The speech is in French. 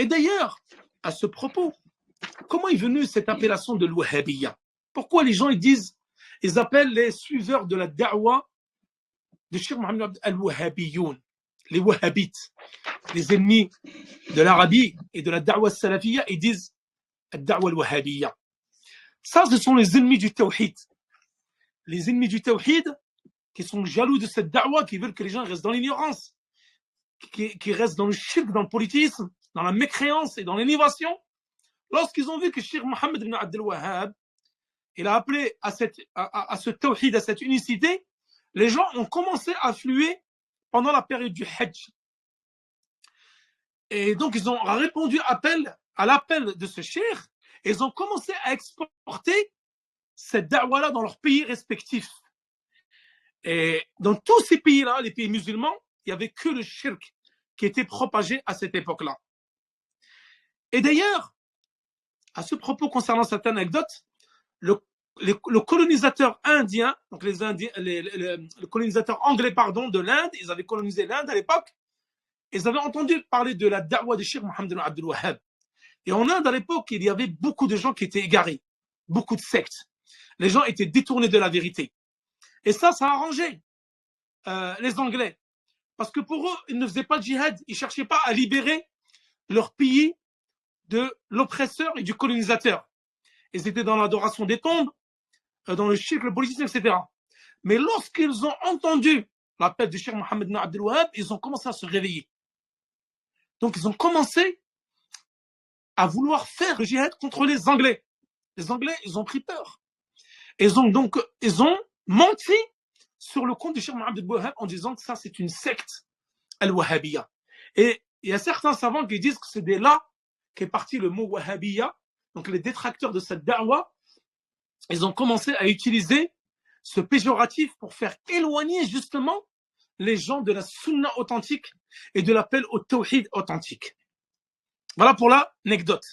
Et d'ailleurs, à ce propos, comment est venue cette appellation de l'Wahhabiyya? Pourquoi les gens ils appellent les suiveurs de la da'wa de Cheikh Mohammed al-Wahhabiyyoun, les Wahhabites, les ennemis de l'Arabie et de la da'wa salafiyya, ils disent ad-da'wa al-Wahhabiyya. Ça, ce sont les ennemis du tawhid. Les ennemis du tawhid qui sont jaloux de cette da'wa, qui veulent que les gens restent dans l'ignorance, qui restent dans le shirk, dans le politisme, dans la mécréance et dans l'innovation. Lorsqu'ils ont vu que Cheikh Mohammed ibn Abdel Wahhab, il a appelé à ce tawhid, à cette unicité, les gens ont commencé à affluer pendant la période du Hajj. Et donc, ils ont répondu à l'appel de ce cheikh, et ils ont commencé à exporter cette da'wa-là dans leurs pays respectifs. Et dans tous ces pays-là, les pays musulmans, il n'y avait que le shirk qui était propagé à cette époque-là. Et d'ailleurs, à ce propos concernant cette anecdote, le colonisateur indien, donc le colonisateur anglais, de l'Inde, ils avaient colonisé l'Inde à l'époque, ils avaient entendu parler de la da'wa de Cheikh Mohammed ibn Abdel Wahhab. Et en Inde, à l'époque, il y avait beaucoup de gens qui étaient égarés, beaucoup de sectes. Les gens étaient détournés de la vérité. Et ça a arrangé les Anglais. Parce que pour eux, ils ne faisaient pas de djihad, ils ne cherchaient pas à libérer leur pays de l'oppresseur et du colonisateur. Ils étaient dans l'adoration des tombes, dans le shirk, le politisme, etc. Mais lorsqu'ils ont entendu l'appel du Cheikh Mohammed ibn Abdel Wahhab, ils ont commencé à se réveiller. Donc ils ont commencé à vouloir faire le djihad contre les Anglais. Les Anglais, ils ont pris peur. Ils ont menti sur le compte du Cheikh Mohammed ibn Wahhab en disant que ça, c'est une secte, al-Wahhabiyya. Et il y a certains savants qui disent que c'est de là qu'est parti le mot Wahhabiyya. Donc les détracteurs de cette da'wa, ils ont commencé à utiliser ce péjoratif pour faire éloigner justement les gens de la sunna authentique et de l'appel au tawhid authentique. Voilà pour l'anecdote.